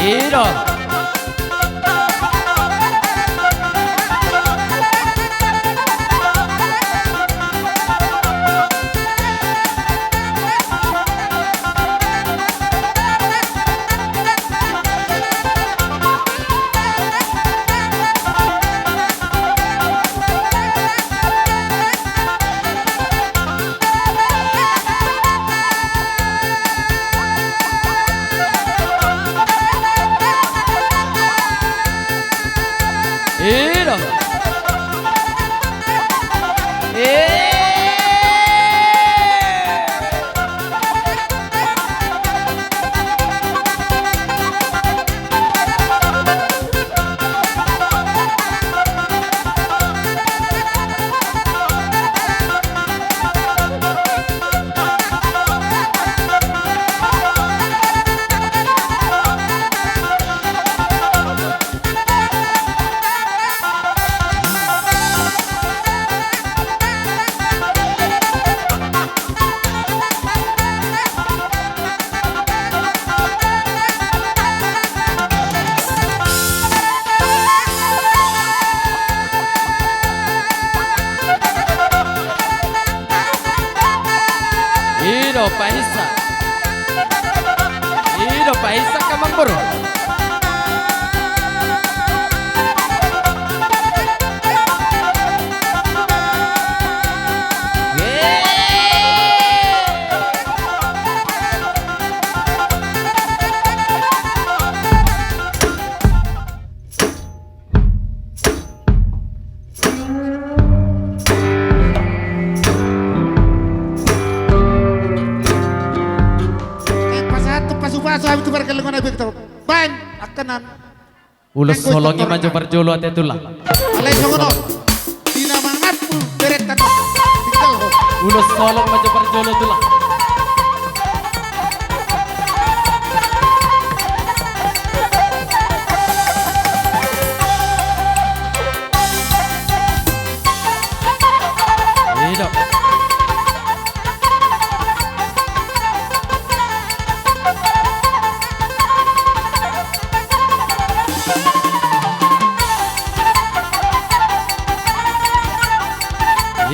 Iro. Iro. Iro paisa. Iro paisa kamang bro. Ulos solongnya maju perjolo ate tulah. Alay songono. Dina mangat pun beretan. Tinggal. Ulos solong maju perjolo tulah. Hidup.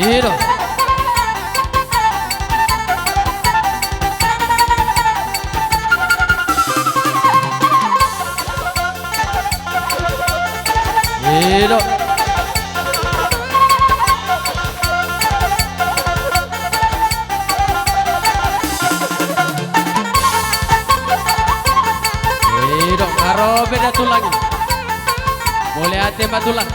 Iro. Iro. Iro karo beda tulang. Boleh ate matulang.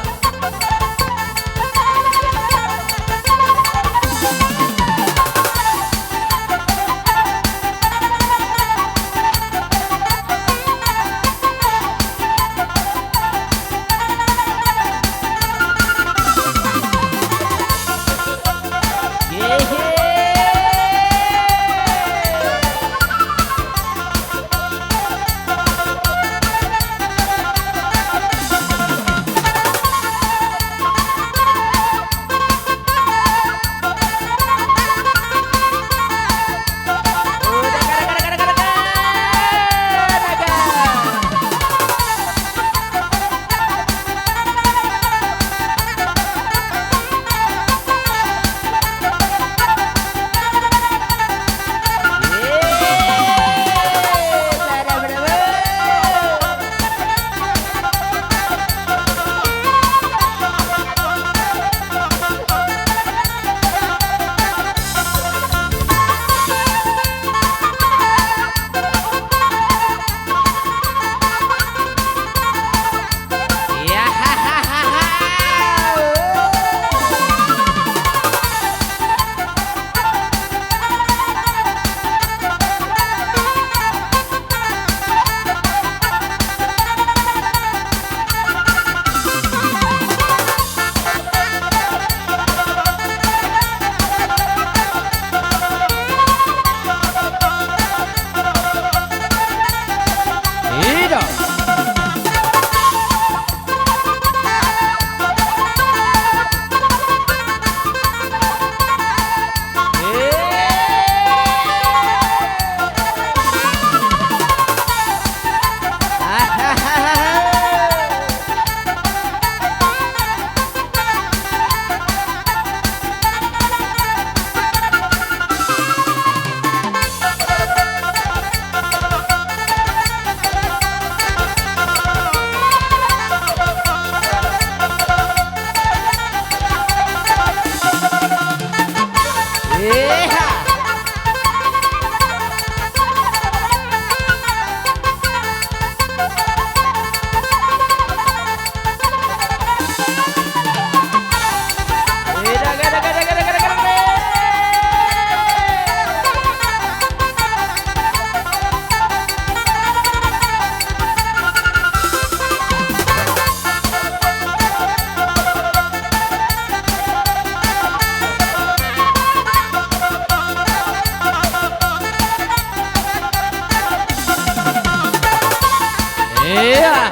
Iya.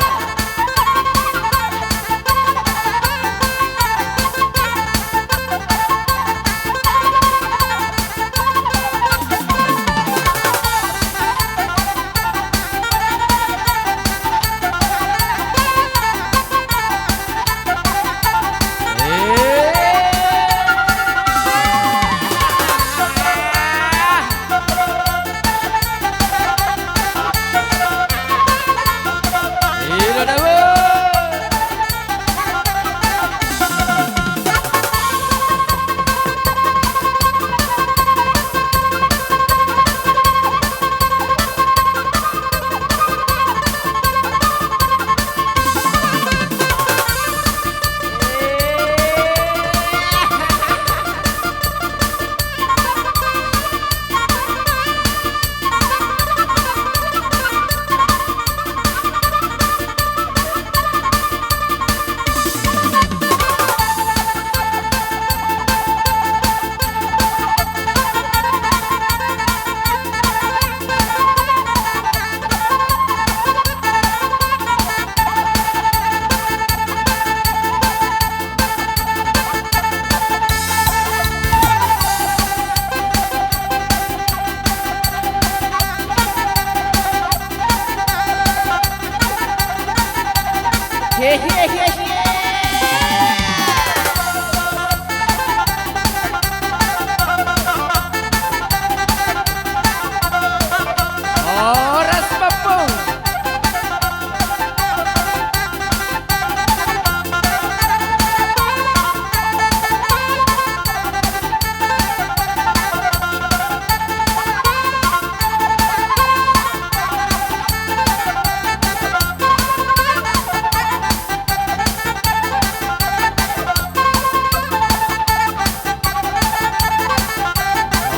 Oras papung.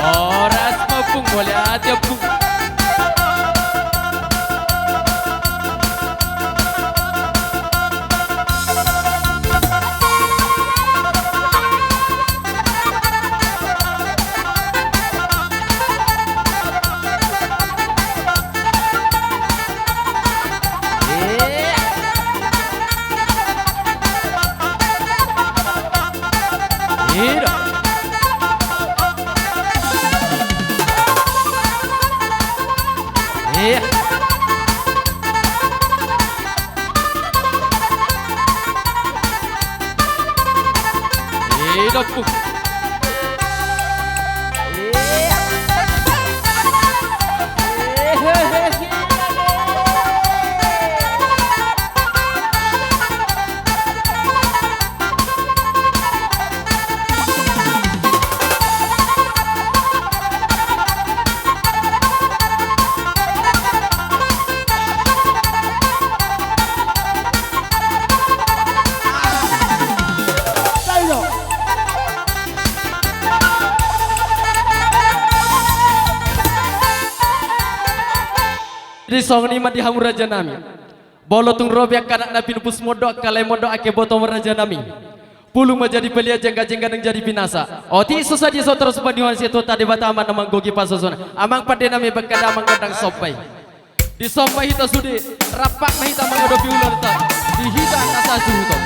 Oras papung boleh hati apung. Iya. Iya. Iya pung. Di song ni madi hamu raja nami. Bolo tung robiak kanak nabi nupus modok kalai modok ake botong raja nami. Pulu menjadi pelia jengga-jengga dan jadi binasa. Oti susah di sotor sepadiwan situ tadi bataman namang gogi pasosona. Amang pade nami berkada amang kadang sopai. Di sopai hita sudi rapak mahita mengadopi ular tak. Di hita kasa suhu.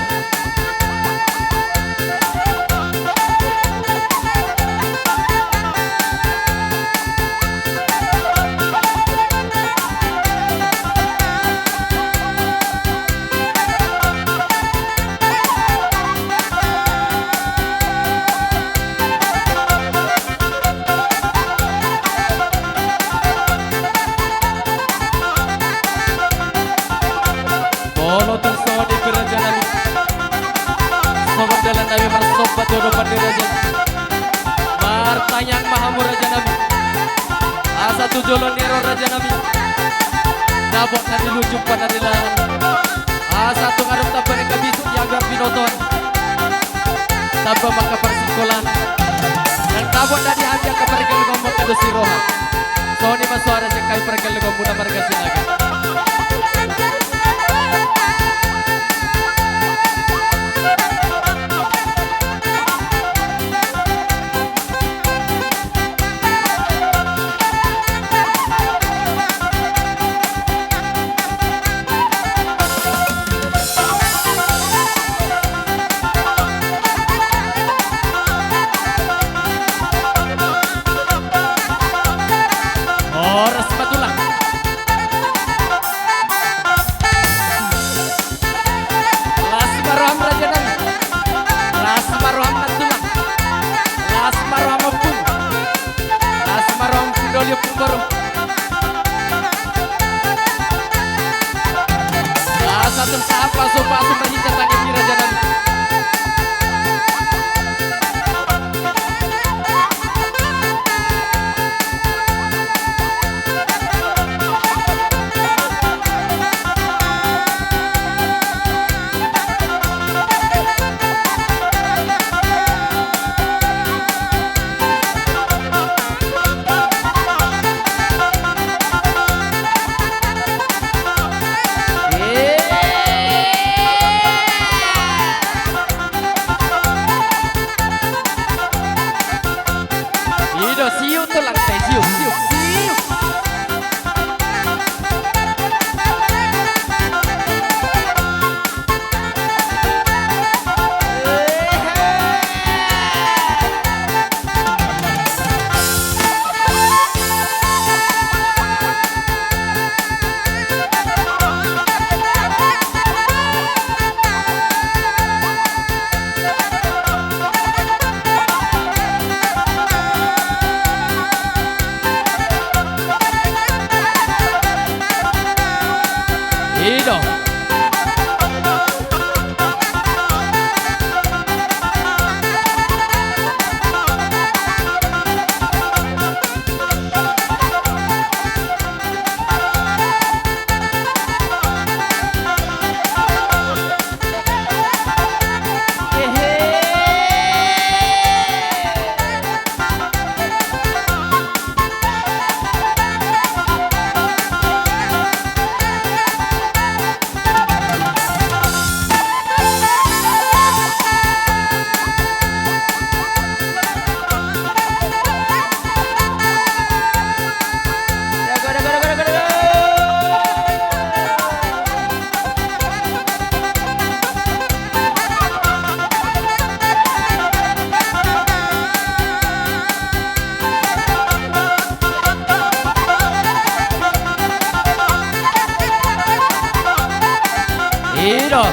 Jalan Nabi bersobat jodoh pada raja Martanyang mahamur raja Nabi Asa tu jolon nero raja Nabi Nabok na dilucup pa na nilahan Asa tu ngarap tapos ng kabisok yagar pinoton Taba makaparsikulan Nang tabot na dihadya ka parikalugong magkadosi roha So ni masuara siya kayo parikalugong muna margasinagan sopa sopa hita tangi di Raja Nami. Siu tu lantai siu siu siu. Ido. Ido.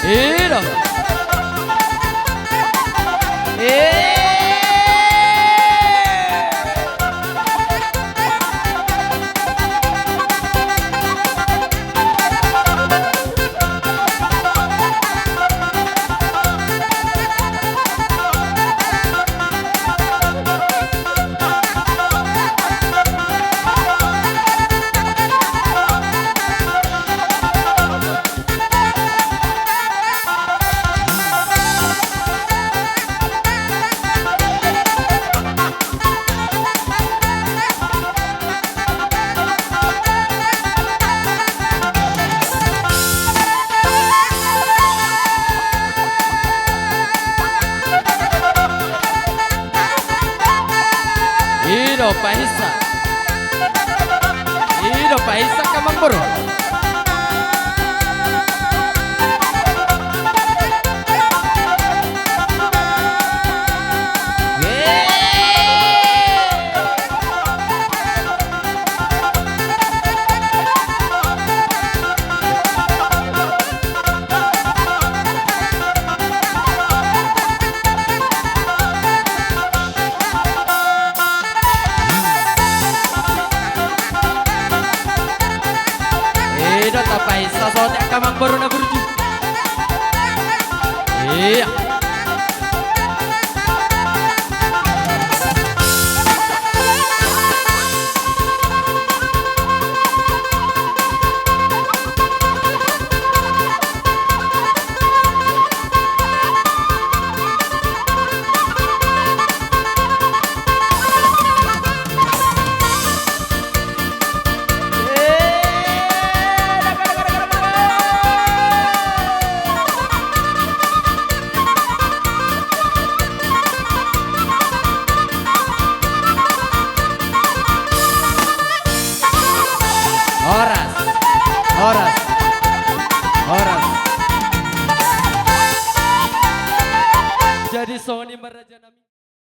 Ido. Ido paisa. Ido paisa kamamboro. Ido tapai sasote kamang baru na burju. Iya.